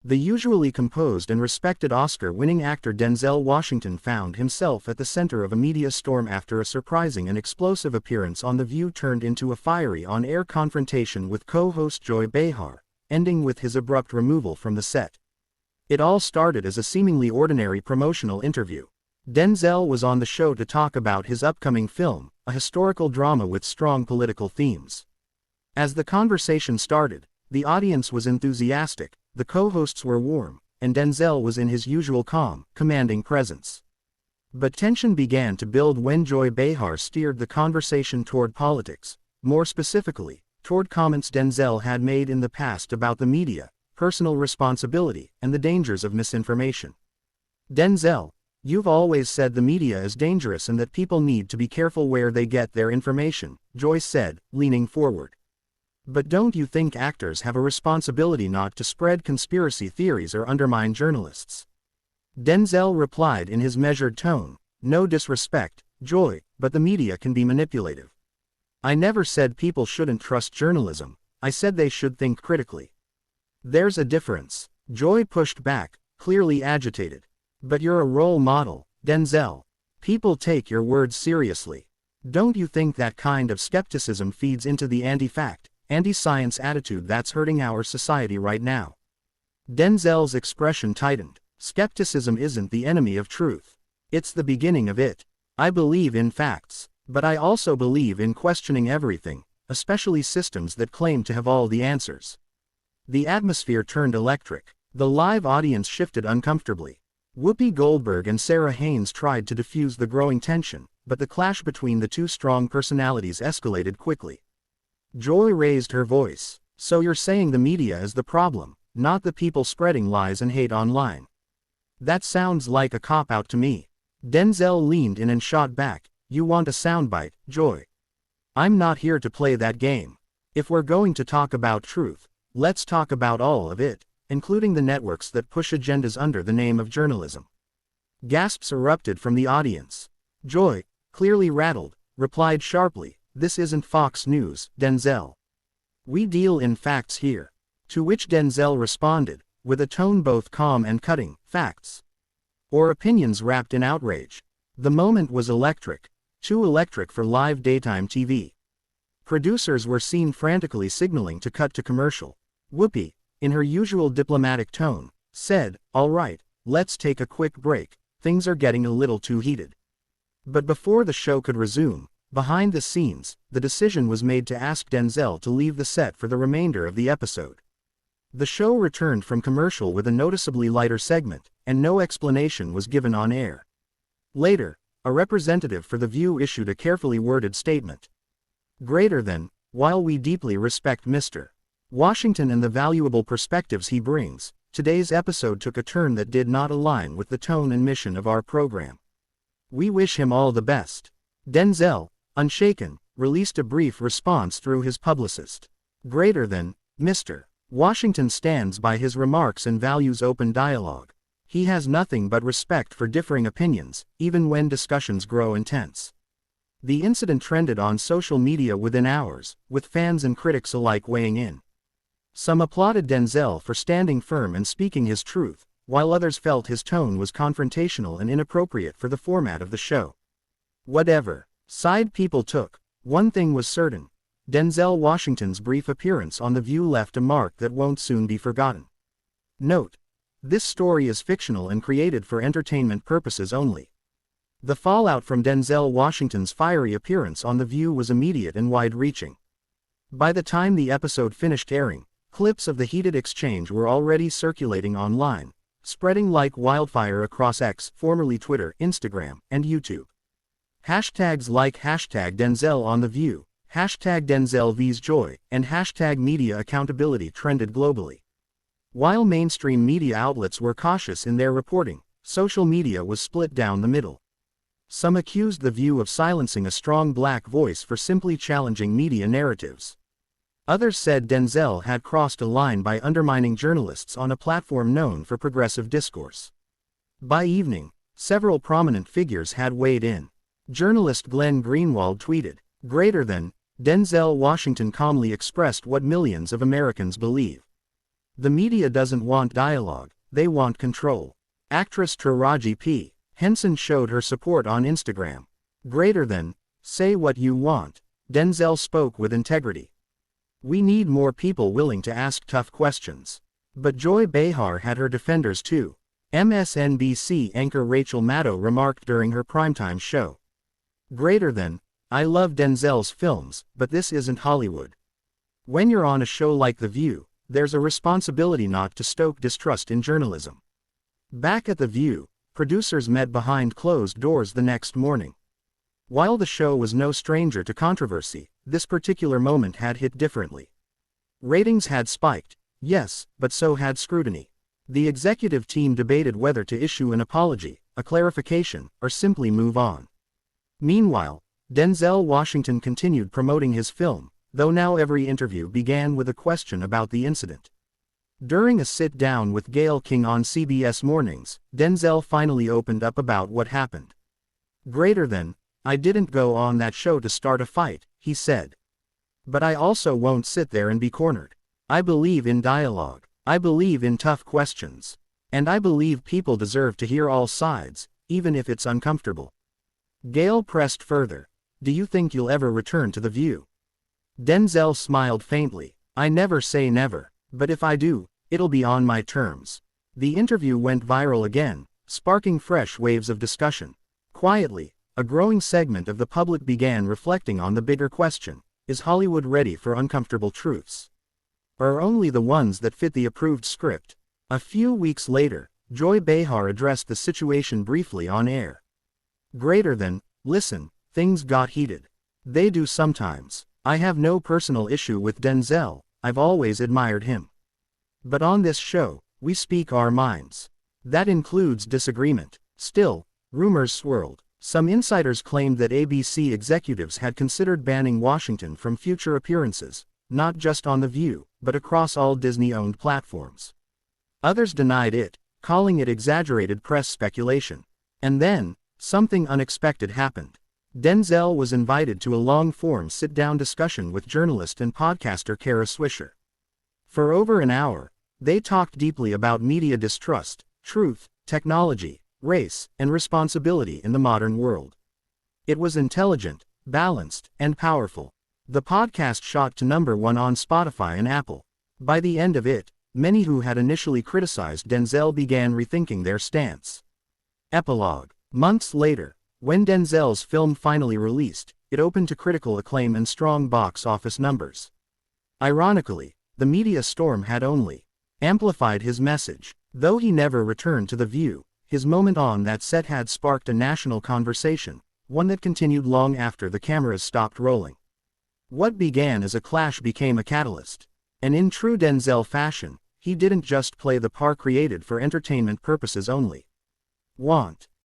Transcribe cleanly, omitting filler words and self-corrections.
The usually composed and respected Oscar-winning actor Denzel Washington found himself at the center of a media storm after a surprising and explosive appearance on The View turned into a fiery on-air confrontation with co-host Joy Behar, ending with his abrupt removal from the set. It all started as a seemingly ordinary promotional interview. Denzel was on the show to talk about his upcoming film, a historical drama with strong political themes. As the conversation started, the audience was enthusiastic, the co-hosts were warm, and Denzel was in his usual calm, commanding presence. But tension began to build when Joy Behar steered the conversation toward politics, more specifically, toward comments Denzel had made in the past about the media, personal responsibility, and the dangers of misinformation. "Denzel, you've always said the media is dangerous and that people need to be careful where they get their information," Joy said, leaning forward. "But don't you think actors have a responsibility not to spread conspiracy theories or undermine journalists?" Denzel replied in his measured tone, "No disrespect, Joy, but the media can be manipulative. I never said people shouldn't trust journalism, I said they should think critically." "There's a difference," Joy pushed back, clearly agitated. "But you're a role model, Denzel. People take your words seriously. Don't you think that kind of skepticism feeds into the anti-fact, anti-science attitude that's hurting our society right now?" Denzel's expression tightened. "Skepticism isn't the enemy of truth. It's the beginning of it. I believe in facts, but I also believe in questioning everything, especially systems that claim to have all the answers." The atmosphere turned electric. The live audience shifted uncomfortably. Whoopi Goldberg and Sarah Haynes tried to diffuse the growing tension, but the clash between the two strong personalities escalated quickly. Joy raised her voice. "So you're saying the media is the problem, not the people spreading lies and hate online? That sounds like a cop-out to me." Denzel leaned in and shot back, "You want a soundbite, Joy? I'm not here to play that game. If we're going to talk about truth, let's talk about all of it, including the networks that push agendas under the name of journalism." Gasps erupted from the audience. Joy, clearly rattled, replied sharply, "This isn't Fox News, Denzel. We deal in facts here." To which Denzel responded, with a tone both calm and cutting, "Facts? Or opinions wrapped in outrage?" The moment was electric. Too electric for live daytime TV. Producers were seen frantically signaling to cut to commercial. Whoopi, in her usual diplomatic tone, said, "All right, let's take a quick break, things are getting a little too heated." But before the show could resume, behind the scenes, the decision was made to ask Denzel to leave the set for the remainder of the episode. The show returned from commercial with a noticeably lighter segment, and no explanation was given on air. Later, a representative for The View issued a carefully worded statement. Greater than, "While we deeply respect Mr. Washington and the valuable perspectives he brings, today's episode took a turn that did not align with the tone and mission of our program. We wish him all the best." Denzel, unshaken, released a brief response through his publicist. Greater than, "Mr. Washington stands by his remarks and values open dialogue. He has nothing but respect for differing opinions, even when discussions grow intense." The incident trended on social media within hours, with fans and critics alike weighing in. Some applauded Denzel for standing firm and speaking his truth, while others felt his tone was confrontational and inappropriate for the format of the show. Whatever side people took, one thing was certain: Denzel Washington's brief appearance on The View left a mark that won't soon be forgotten. Note: this story is fictional and created for entertainment purposes only. The fallout from Denzel Washington's fiery appearance on The View was immediate and wide-reaching. By the time the episode finished airing, clips of the heated exchange were already circulating online, spreading like wildfire across X, formerly Twitter, Instagram, and YouTube. Hashtags like #Denzel on The View, #Denzel vs Joy, and #media accountability trended globally. While mainstream media outlets were cautious in their reporting, social media was split down the middle. Some accused The View of silencing a strong black voice for simply challenging media narratives. Others said Denzel had crossed a line by undermining journalists on a platform known for progressive discourse. By evening, several prominent figures had weighed in. Journalist Glenn Greenwald tweeted, "Greater than, Denzel Washington calmly expressed what millions of Americans believe. The media doesn't want dialogue, they want control. Actress Taraji P. Henson showed her support on Instagram. Greater than, say what you want. Denzel spoke with integrity. We need more people willing to ask tough questions. But Joy Behar had her defenders too. MSNBC anchor Rachel Maddow remarked during her primetime show. Greater than, I love Denzel's films, but this isn't Hollywood. When you're on a show like The View, there's a responsibility not to stoke distrust in journalism. Back at The View, producers met behind closed doors the next morning. While the show was no stranger to controversy, this particular moment had hit differently. Ratings had spiked, yes, but so had scrutiny. The executive team debated whether to issue an apology, a clarification, or simply move on. Meanwhile, Denzel Washington continued promoting his film, though now every interview began with a question about the incident. During a sit-down with Gayle King on CBS Mornings, Denzel finally opened up about what happened. Greater than, I didn't go on that show to start a fight, he said. But I also won't sit there and be cornered. I believe in dialogue. I believe in tough questions. And I believe people deserve to hear all sides, even if it's uncomfortable. Gayle pressed further. Do you think you'll ever return to The View? Denzel smiled faintly. I never say never, but if I do, it'll be on my terms. The interview went viral again, sparking fresh waves of discussion. Quietly, a growing segment of the public began reflecting on the bigger question: is Hollywood ready for uncomfortable truths? Or only the ones that fit the approved script? A few weeks later, Joy Behar addressed the situation briefly on air. Greater than, listen, things got heated. They do sometimes. I have no personal issue with Denzel, I've always admired him. But on this show, we speak our minds. That includes disagreement. Still, rumors swirled. Some insiders claimed that ABC executives had considered banning Washington from future appearances, not just on The View, but across all Disney-owned platforms. Others denied it, calling it exaggerated press speculation. And then, something unexpected happened. Denzel was invited to a long-form sit-down discussion with journalist and podcaster Kara Swisher. For over an hour, they talked deeply about media distrust, truth, technology, race, and responsibility in the modern world. It was intelligent, balanced, and powerful. The podcast shot to #1 on Spotify and Apple. By the end of it, many who had initially criticized Denzel began rethinking their stance. Epilogue. Months later, when Denzel's film finally released, it opened to critical acclaim and strong box office numbers. Ironically, the media storm had only amplified his message. Though he never returned to The View, his moment on that set had sparked a national conversation, one that continued long after the cameras stopped rolling. What began as a clash became a catalyst. And in true Denzel fashion, he didn't just play the part created for entertainment purposes only. Want